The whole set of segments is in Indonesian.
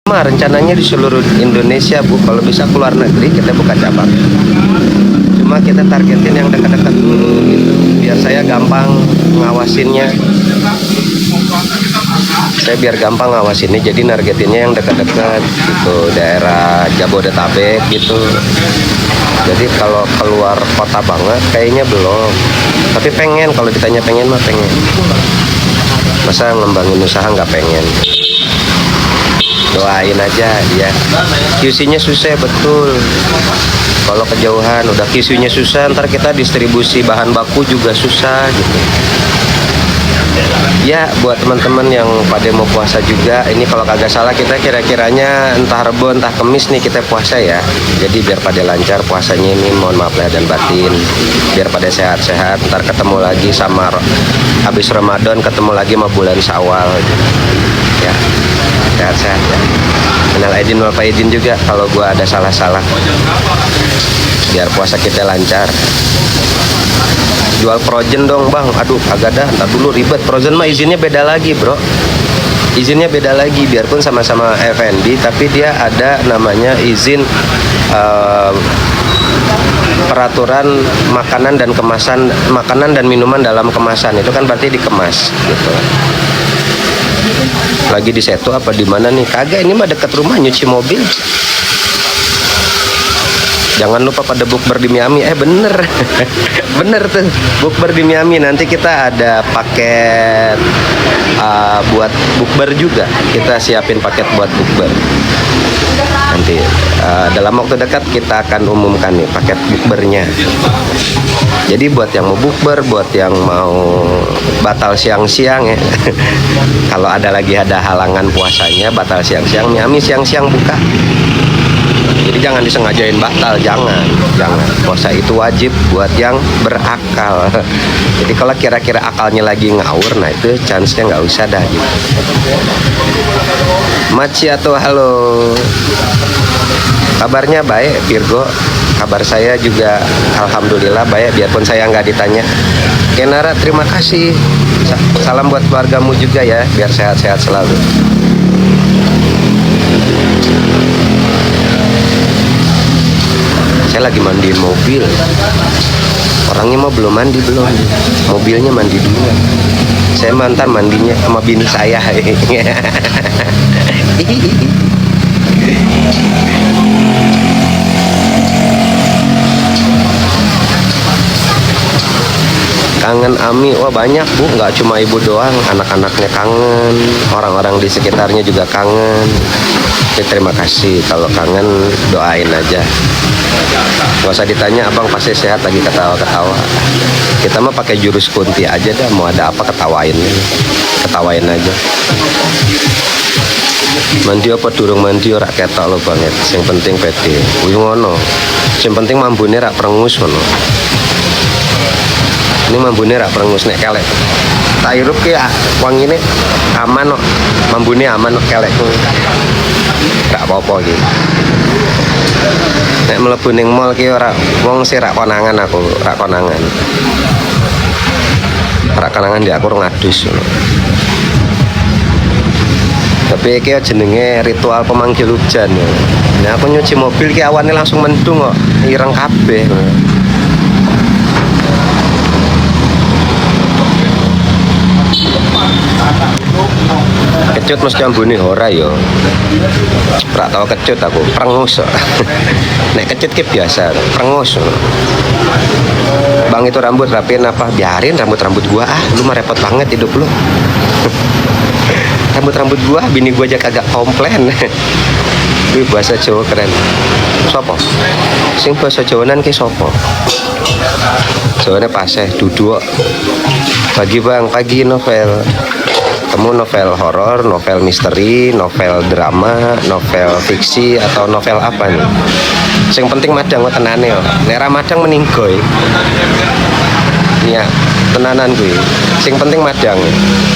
Mah rencananya di seluruh Indonesia Bu, kalau bisa keluar negeri kita buka cabang. Cuma kita targetin yang dekat-dekat dulu gitu, biar saya gampang ngawasinnya. Saya biar gampang ngawasinnya, jadi nargetinnya yang dekat-dekat gitu, daerah Jabodetabek gitu. Jadi kalau keluar kota banget kayaknya belum. Tapi pengen, kalau ditanya pengen mah pengen. Masa ngembangin usaha nggak pengen? Doain aja ya. QC-nya susah betul. Kalau kejauhan udah QC-nya susah, ntar kita distribusi bahan baku juga susah gitu. Ya buat teman-teman yang pada mau puasa juga, ini kalau kagak salah kita kira-kiranya entah Rebo entah Kemis nih kita puasa ya. Jadi biar pada lancar puasanya ini, mohon maaf lahir dan batin. Biar pada sehat-sehat, ntar ketemu lagi sama habis Ramadan, ketemu lagi sama bulan Syawal gitu. Ya sehat-sehat ya. Minal aidin wal faizin juga kalau gua ada salah-salah, biar puasa kita lancar. Jual frozen dong bang, aduh agak dah, ntar dulu ribet. Frozen mah izinnya beda lagi bro, izinnya beda lagi. Biarpun sama-sama F&B tapi dia ada namanya izin peraturan makanan dan kemasan, makanan dan minuman dalam kemasan, itu kan berarti dikemas gitu. Lagi di Setu apa di mana nih? Kagak, ini mah dekat rumah, nyuci mobil. Jangan lupa pada bukber di Miami. Bener bener tuh, bukber di Miami. Nanti kita ada paket buat bukber juga. Kita siapin paket buat bukber. Nanti dalam waktu dekat kita akan umumkan nih paket bukbernya. Jadi buat yang mau bukber, buat yang mau batal siang-siang ya. Kalau ada halangan puasanya, batal siang-siang, Miami siang-siang buka. Jadi jangan disengajain batal, jangan. Puasa itu wajib buat yang berakal. Jadi kalau kira-kira akalnya lagi ngawur, nah itu chance-nya nggak usah dah gitu. Maciato, halo. Kabarnya baik Virgo. Kabar saya juga alhamdulillah baik, biarpun saya nggak ditanya. Kenara, terima kasih. Salam buat keluargamu juga ya, biar sehat-sehat selalu. Saya lagi mandiin mobil. Orangnya mah belum mandi, mobilnya mandi dulu. Saya mantar mandinya sama bini saya. Kangen Ami, wah banyak Bu, nggak cuma ibu doang, anak-anaknya kangen, orang-orang di sekitarnya juga kangen. Jadi terima kasih, kalau kangen doain aja. Gak usah ditanya, abang pasti sehat, lagi ketawa-ketawa. Kita mah pakai jurus kunti aja dah, mau ada apa ketawain aja. Mandi apa durung mandi ora ketok lo banget, yang penting pede. Ngono, yang penting mambune rak perengus ngono. Ini mambune rak perengus nek kelek. Tak irup ki wangi ini aman kok, mambune aman kok kelekku. Rak apa-apa iki. Nek mlebu ning mall ki ora wong sing rak konangan, aku rak konangan. Rak konangan dia aku ngadus. Tapi iki jenenge ritual pemanggil hujan. Nah aku nyuci mobil ki awane langsung mendung kok, ireng kabeh. Kecut mesti ambune ora ya. Ora tau kecut aku, prengus. Nek kecut ki biasa, prengus. Bang itu rambut rapiin apa? Biarin rambut gua lu mah repot banget hidup lu. Rambut gua, bini gua aja kagak komplain. Wih, bahasa Jawa keren. Sopo? Sing bahasa Jawanan ki sopo? Jawane paseh duduk. Pagi novel. Temu novel horor, novel misteri, novel drama, novel fiksi, atau novel apa nih? Yang penting madang kok tenane yo. Nek ra madang meninggoy. Iya, tenanan gue. Yang penting madang.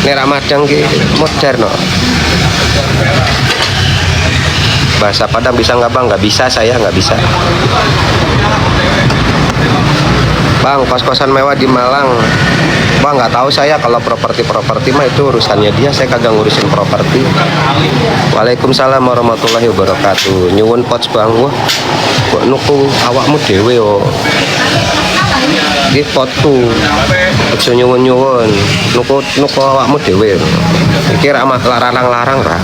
Nek ra madang ki modern no. Bahasa Padang bisa nggak bang? Nggak bisa, saya nggak bisa. Bang, kos-kosan mewah di Malang Wah, nggak tahu saya kalau properti mah itu urusannya dia, saya kagak ngurusin properti. Waalaikumsalam warahmatullahi wabarakatuh. Nyuwun coach bang, wah kok nuku awakmu dewe yo. Iki foto. Aja nyuwun nuku awakmu dewe. Iki ra larang-larang ra.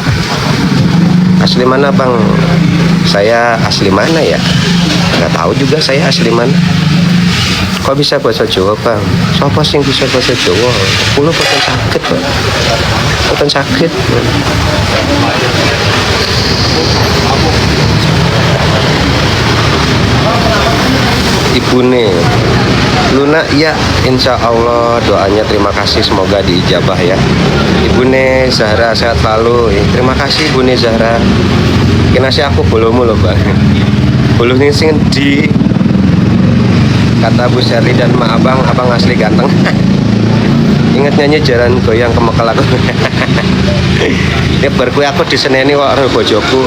Asli mana bang? Saya asli mana ya? Nggak tahu juga saya asli mana. Kok bisa bahasa Jawa bang? Siapa sih yang bisa bahasa Jawa? Kulo boten sakit bang. Boten sakit. Ibune Luna, ya insya Allah doanya terima kasih, semoga diijabah ya. Ibune Zahra sehat selalu. Terima kasih Ibune Zahra. Kinasi aku bolomu loh bang. Bulunya sing di kata Bu Sherly dan Ma Abang asli ganteng. Ingat nyanyi jalan goyang ke Mekal aku. Ini berkue aku diseneni kok bojoku.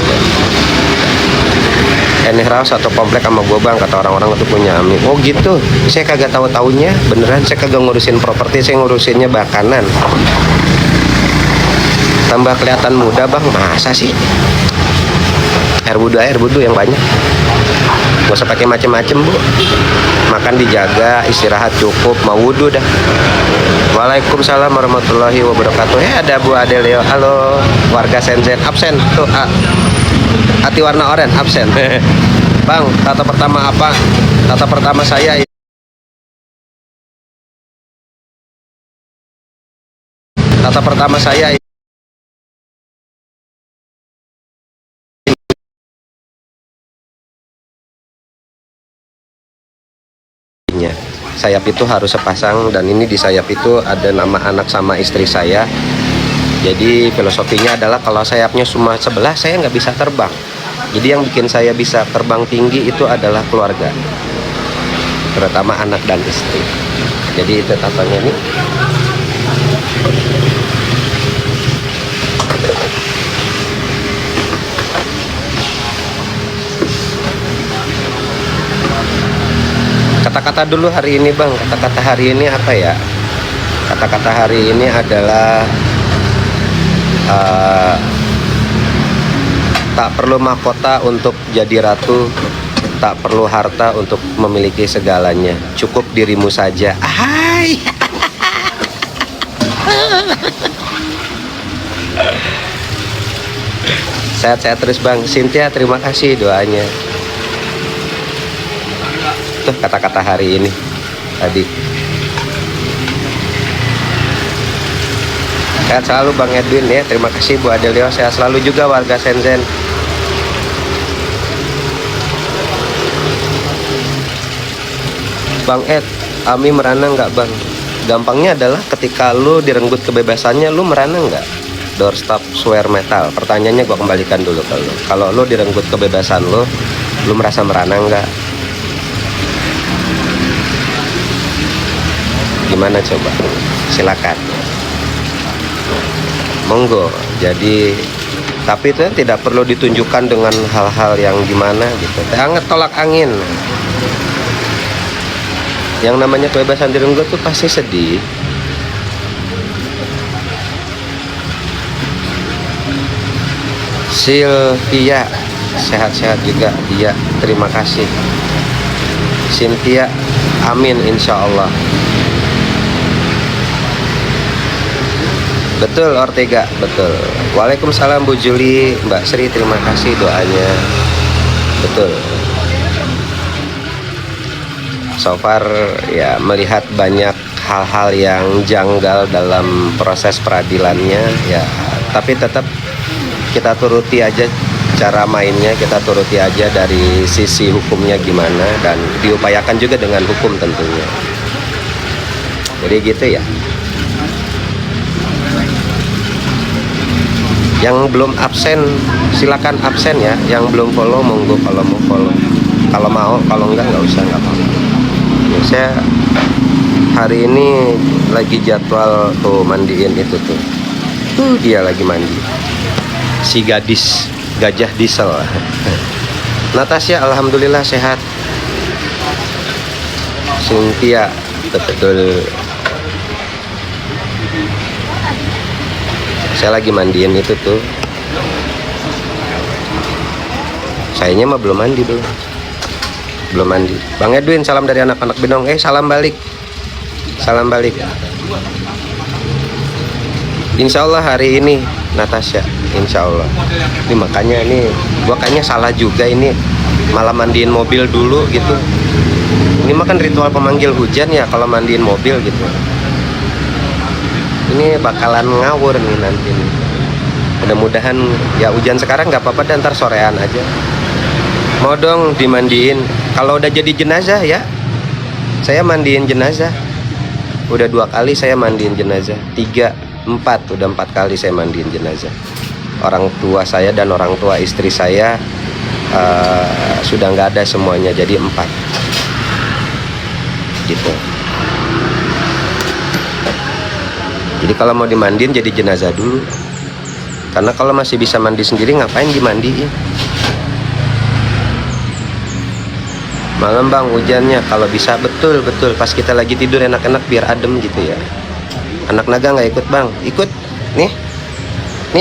Ini raus satu komplek sama gua bang, kata orang-orang itu punya Ami. Oh gitu, saya kagak tahu-taunya. Beneran saya kagak ngurusin properti, saya ngurusinnya bakanan. Tambah kelihatan muda bang, masa sih? Air wudhu yang banyak. Gak usah pakai macem-macem bu. Makan dijaga, istirahat cukup, mau wudhu dah. Waalaikumsalam warahmatullahi wabarakatuh. Ada Bu Adelio. Halo warga Shenzhen. Absen tuh hati warna oranye absen. Bang, tata pertama apa? Tata pertama saya. Tata pertama saya. Sayap itu harus sepasang, dan ini di sayap itu ada nama anak sama istri saya. Jadi filosofinya adalah kalau sayapnya cuma sebelah, saya nggak bisa terbang. Jadi yang bikin saya bisa terbang tinggi itu adalah keluarga, terutama anak dan istri. Jadi itu tatanya nih. Kata-kata dulu hari ini bang, kata-kata hari ini apa ya? Kata-kata hari ini adalah tak perlu mahkota untuk jadi ratu, tak perlu harta untuk memiliki segalanya, cukup dirimu saja. Hai. Sehat-sehat terus bang. Cynthia, terima kasih doanya. Tuh kata-kata hari ini tadi. Sehat selalu Bang Edwin ya. Terima kasih Bu Adelio. Sehat selalu juga warga Shenzhen. Bang Ed, Ami merana nggak bang? Gampangnya adalah ketika lu direnggut kebebasannya, lu merana nggak? Doorstop swear metal. Pertanyaannya gua kembalikan dulu ke lu. Kalau lu direnggut kebebasan lu merasa merana nggak? Gimana coba? Silakan. Monggo. Jadi tapi itu tidak perlu ditunjukkan dengan hal-hal yang gimana gitu. Anget tolak angin. Yang namanya kebebasan direnggut tuh pasti sedih. Sylvia, sehat-sehat juga. Iya, terima kasih. Cynthia, amin insya Allah. Betul Ortega, betul. Waalaikumsalam Bu Juli, Mbak Sri, terima kasih doanya. Betul. So far ya melihat banyak hal-hal yang janggal dalam proses peradilannya ya, tapi tetap kita turuti aja cara mainnya, kita turuti aja dari sisi hukumnya gimana, dan diupayakan juga dengan hukum tentunya. Jadi gitu ya. Yang belum absen silakan absen ya, yang belum follow monggo kalau mau follow, kalau mau, kalau enggak nggak usah, nggak apa-apa. Saya hari ini lagi jadwal tuh mandiin itu tuh. Dia lagi mandi. Si gadis gajah diesel. Natasha alhamdulillah sehat. Cynthia betul. Saya lagi mandiin itu tuh. Sayanya mah belum mandi dulu. Belum mandi. Bang Edwin, salam dari anak-anak Binong. Salam balik. Salam balik. Insya Allah hari ini Natasha, insya Allah. Ini makanya ini gua kayaknya salah juga ini, malah mandiin mobil dulu gitu. Ini mah kan ritual pemanggil hujan ya kalau mandiin mobil gitu. Ini bakalan ngawur nih nanti nih. Mudah-mudahan ya hujan sekarang nggak apa-apa dan ntar sorean aja. Mau dong dimandiin. Kalau udah jadi jenazah ya, saya mandiin jenazah. Udah 2 kali saya mandiin jenazah, 3, 4, udah 4 kali saya mandiin jenazah. Orang tua saya dan orang tua istri saya sudah nggak ada semuanya, jadi 4 gitu. Jadi kalau mau dimandiin jadi jenazah dulu, karena kalau masih bisa mandi sendiri ngapain dimandiin. Malam bang hujannya, kalau bisa betul pas kita lagi tidur enak-enak biar adem gitu ya. Anak naga nggak ikut bang? Ikut nih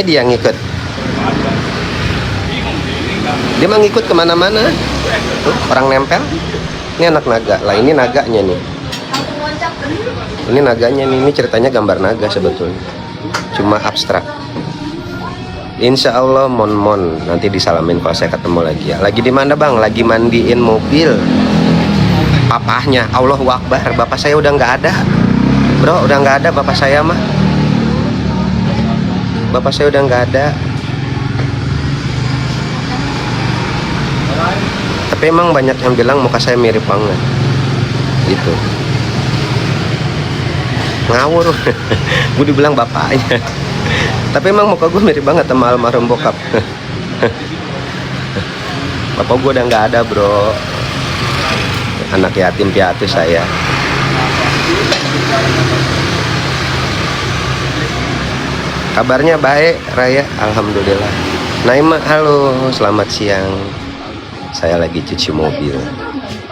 dia ngikut. Dia mah ngikut kemana-mana. Tuh, orang nempel. Ini anak naga lah, ini naganya nih. Ini naganya nih, ini ceritanya gambar naga sebetulnya, cuma abstrak. Insya Allah mon nanti disalamin kalau saya ketemu lagi ya. Lagi di mana bang? Lagi mandiin mobil. Papahnya, Allahu Akbar. Bapak saya udah nggak ada, bro, udah nggak ada bapak saya mah. Bapak saya udah nggak ada. Tapi emang banyak yang bilang muka saya mirip banget, gitu. Ngawur. Gue dibilang bapaknya. Tapi emang muka gue mirip banget sama almarhum bokap. Bapak gue udah nggak ada bro. Anak yatim piatu saya. Kabarnya baik Raya, alhamdulillah. Naima, halo, selamat siang. Saya lagi cuci mobil.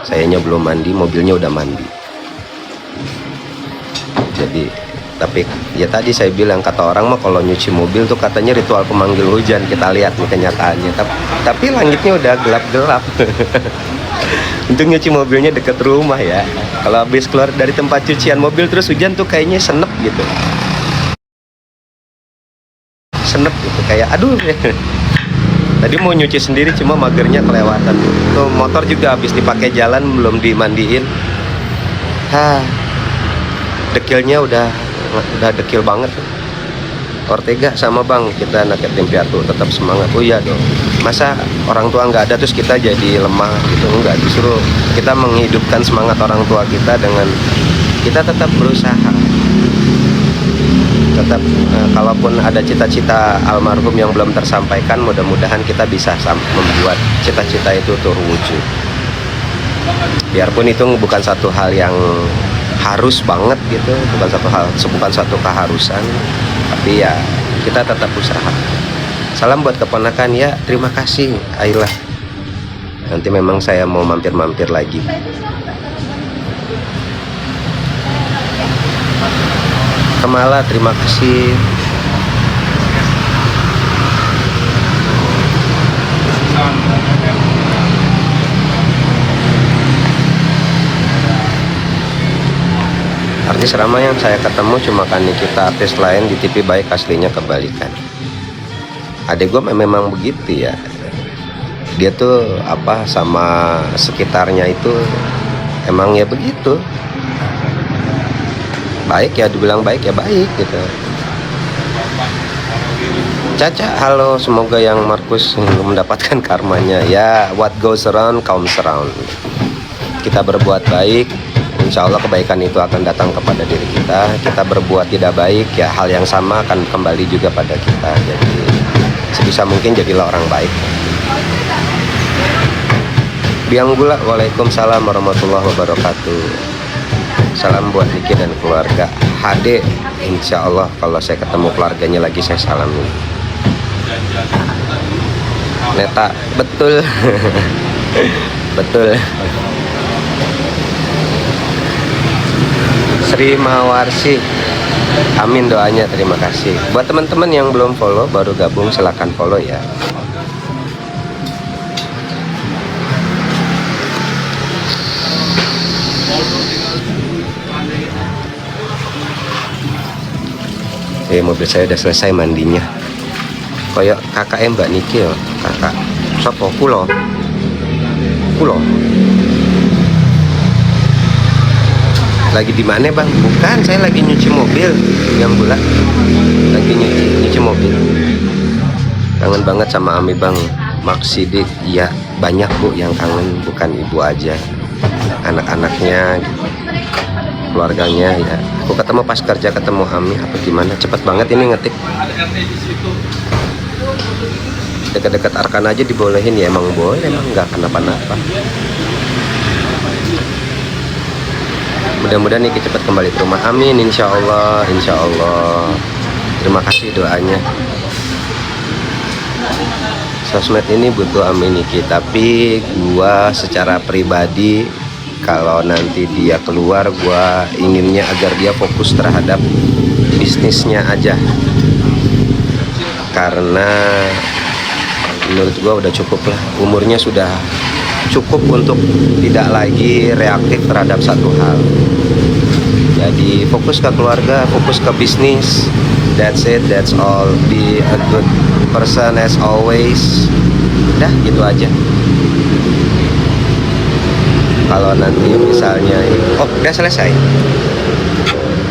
Sayanya belum mandi, mobilnya udah mandi. Jadi tapi ya tadi saya bilang, kata orang mah kalau nyuci mobil tuh katanya ritual pemanggil hujan. Kita lihat nih kenyataannya, tapi langitnya udah gelap-gelap. Untuk nyuci mobilnya deket rumah ya. Kalau habis keluar dari tempat cucian mobil terus hujan tuh kayaknya senep gitu. Senep gitu, kayak aduh. Tadi mau nyuci sendiri cuma magernya kelewatan. Tuh motor juga habis dipakai jalan belum dimandiin. Dekilnya udah dekil banget. Ortega sama bang, kita anak yatim piatu tetap semangat. Oh iya dong, masa orang tua nggak ada terus kita jadi lemah gitu? Enggak, justru kita menghidupkan semangat orang tua kita dengan kita tetap berusaha. Tetap kalaupun ada cita-cita almarhum yang belum tersampaikan, mudah-mudahan kita bisa membuat cita-cita itu terwujud. Biarpun itu bukan satu hal yang harus banget gitu, bukan satu keharusan, tapi ya kita tetap usaha. Salam buat keponakan ya, terima kasih Ayla. Nanti memang saya mau mampir-mampir lagi. Kemala, terima kasih. Artis Rama yang saya ketemu cuma kan kita artis lain di TV baik, aslinya kebalikan. Adek gue memang begitu ya. Dia tuh apa sama sekitarnya itu emang ya begitu. Baik ya dibilang baik ya baik gitu. Caca, halo, semoga yang Markus mendapatkan karmanya ya. What goes around comes around. Kita berbuat baik, insya Allah kebaikan itu akan datang kepada diri kita. Kita berbuat tidak baik, ya hal yang sama akan kembali juga pada kita. Jadi sebisa mungkin jadilah orang baik. Biang Gula, waalaikumsalam warahmatullahi wabarakatuh. Salam buat Niki dan keluarga. HD, insya Allah kalau saya ketemu keluarganya lagi saya salamin. Neta, betul. Betul. Sri Mawarsi, Amin doanya, terima kasih. Buat teman-teman yang belum follow, baru gabung, silahkan follow ya. Mobil saya udah selesai mandinya. Koyok kakaknya Mbak Niki loh, kakak. Sopo kulo. Lagi di mana bang? Bukan, saya lagi nyuci mobil. Yang bulat. Lagi nyuci mobil. Kangen banget sama Ami bang. Maksidik, iya banyak bu yang kangen, bukan ibu aja. Anak-anaknya, keluarganya ya. Aku ketemu pas kerja ketemu Ami, apa gimana? Cepet banget ini ngetik. Dekat-dekat Arkan aja dibolehin ya, emang boleh, emang nggak kenapa-napa. Mudah-mudahan Niki cepat kembali ke rumah. Amin, insya Allah, insya Allah. Terima kasih doanya. Sosmed ini butuh Amin Niki, tapi gua secara pribadi kalau nanti dia keluar, gua inginnya agar dia fokus terhadap bisnisnya aja. Karena menurut gua udah cukup lah, umurnya sudah cukup untuk tidak lagi reaktif terhadap satu hal. Jadi fokus ke keluarga, fokus ke bisnis. That's it, that's all. Be a good person as always. Udah gitu aja. Kalau nanti misalnya, oh udah selesai.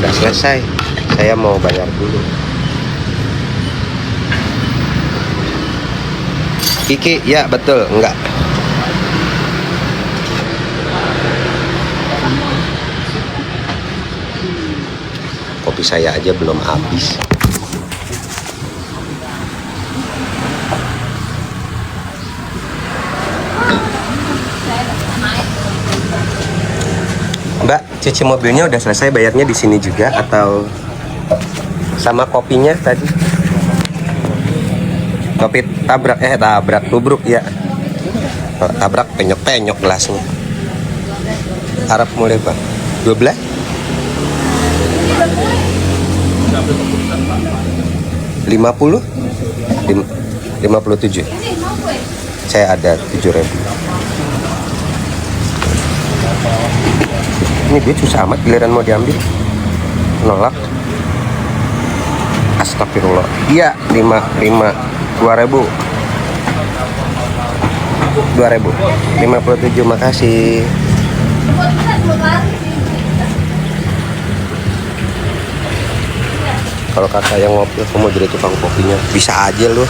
Udah selesai. Saya mau bayar dulu. Kiki, ya betul, enggak. Kopi saya aja belum habis. Mbak, cuci mobilnya udah selesai, bayarnya di sini juga atau sama kopinya tadi? Kopi tabrak tubruk ya. Tabrak penyok gelasnya. Harap mulai bang. 12? 50? 57. Saya ada 7.000. Ini duit susah amat, giliran mau diambil nolak. Astagfirullah. Iya, 2.000. 57, makasih. Kalau kakak yang ngopi, aku mau jadi tukang kopinya. Bisa aja lu.